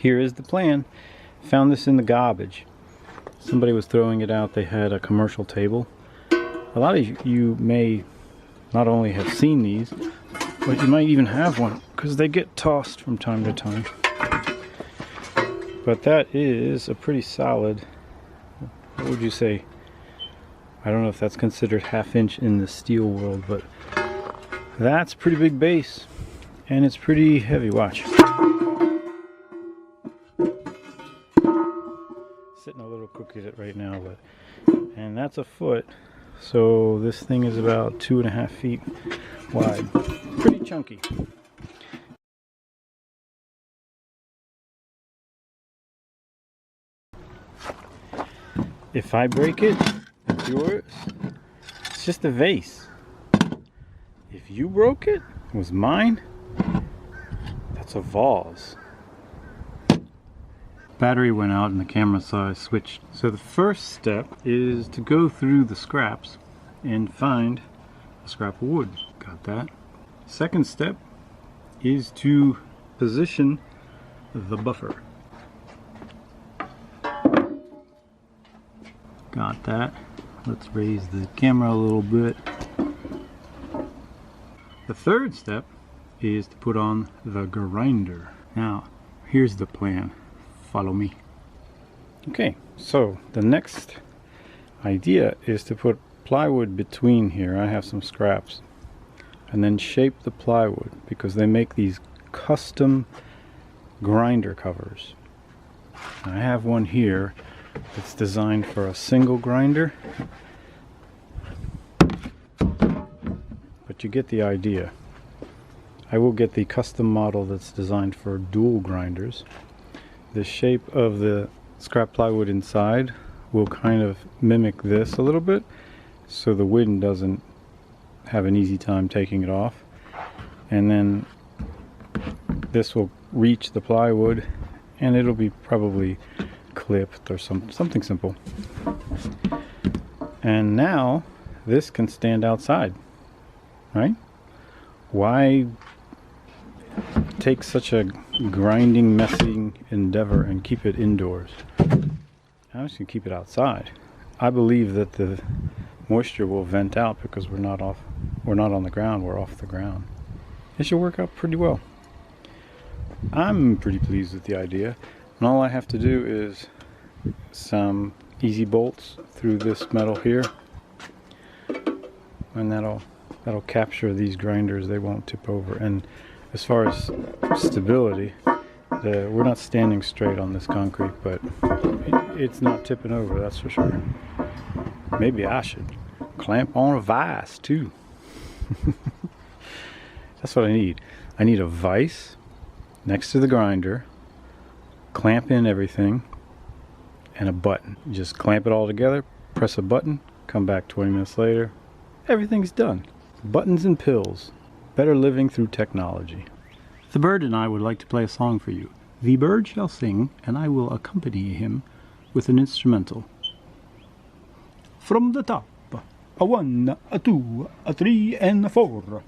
Here is the plan. Found this in the garbage. Somebody was throwing it out. They had a commercial table. A lot of you may not only have seen these, but you might even have one because they get tossed from time to time. But that is a pretty solid, what would you say? I don't know if that's considered half-inch in the steel world, but that's a pretty big base. And it's pretty heavy. Watch. Sitting a little crooked right now, but and that's a foot. So this thing is about 2.5 feet wide. Pretty chunky. If I break it, it's yours. It's just a vase. If you broke it, it was mine. That's a vase. Battery went out and the camera size switched. So the first step is to go through the scraps and find a scrap of wood. Got that. Second step is to position the buffer. Got that. Let's raise the camera a little bit. The third step is to put on the grinder. Now, here's the plan. Follow me. Okay, so the next idea is to put plywood between here. I have some scraps. And then shape the plywood because they make these custom grinder covers. I have one here that's designed for a single grinder. But you get the idea. I will get the custom model that's designed for dual grinders. The shape of the scrap plywood inside will kind of mimic this a little bit, so the wind doesn't have an easy time taking it off. And then this will reach the plywood and it'll be probably clipped or something simple. And now this can stand outside, right? Why take such a grinding, messy endeavor and keep it indoors? I'm just gonna keep it outside. I believe that the moisture will vent out because we're not on the ground, we're off the ground. It should work out pretty well. I'm pretty pleased with the idea, and all I have to do is some easy bolts through this metal here, and that'll capture these grinders. They won't tip over. And as far as stability, we're not standing straight on this concrete, but it's not tipping over, that's for sure. Maybe I should clamp on a vise too. That's what I need. I need a vise next to the grinder, clamp in everything, and a button. You just clamp it all together, press a button, come back 20 minutes later, everything's done. Buttons and pills. Better living through technology. The bird and I would like to play a song for you. The bird shall sing, and I will accompany him with an instrumental. From the top, a 1, a 2, a 3, and a 4.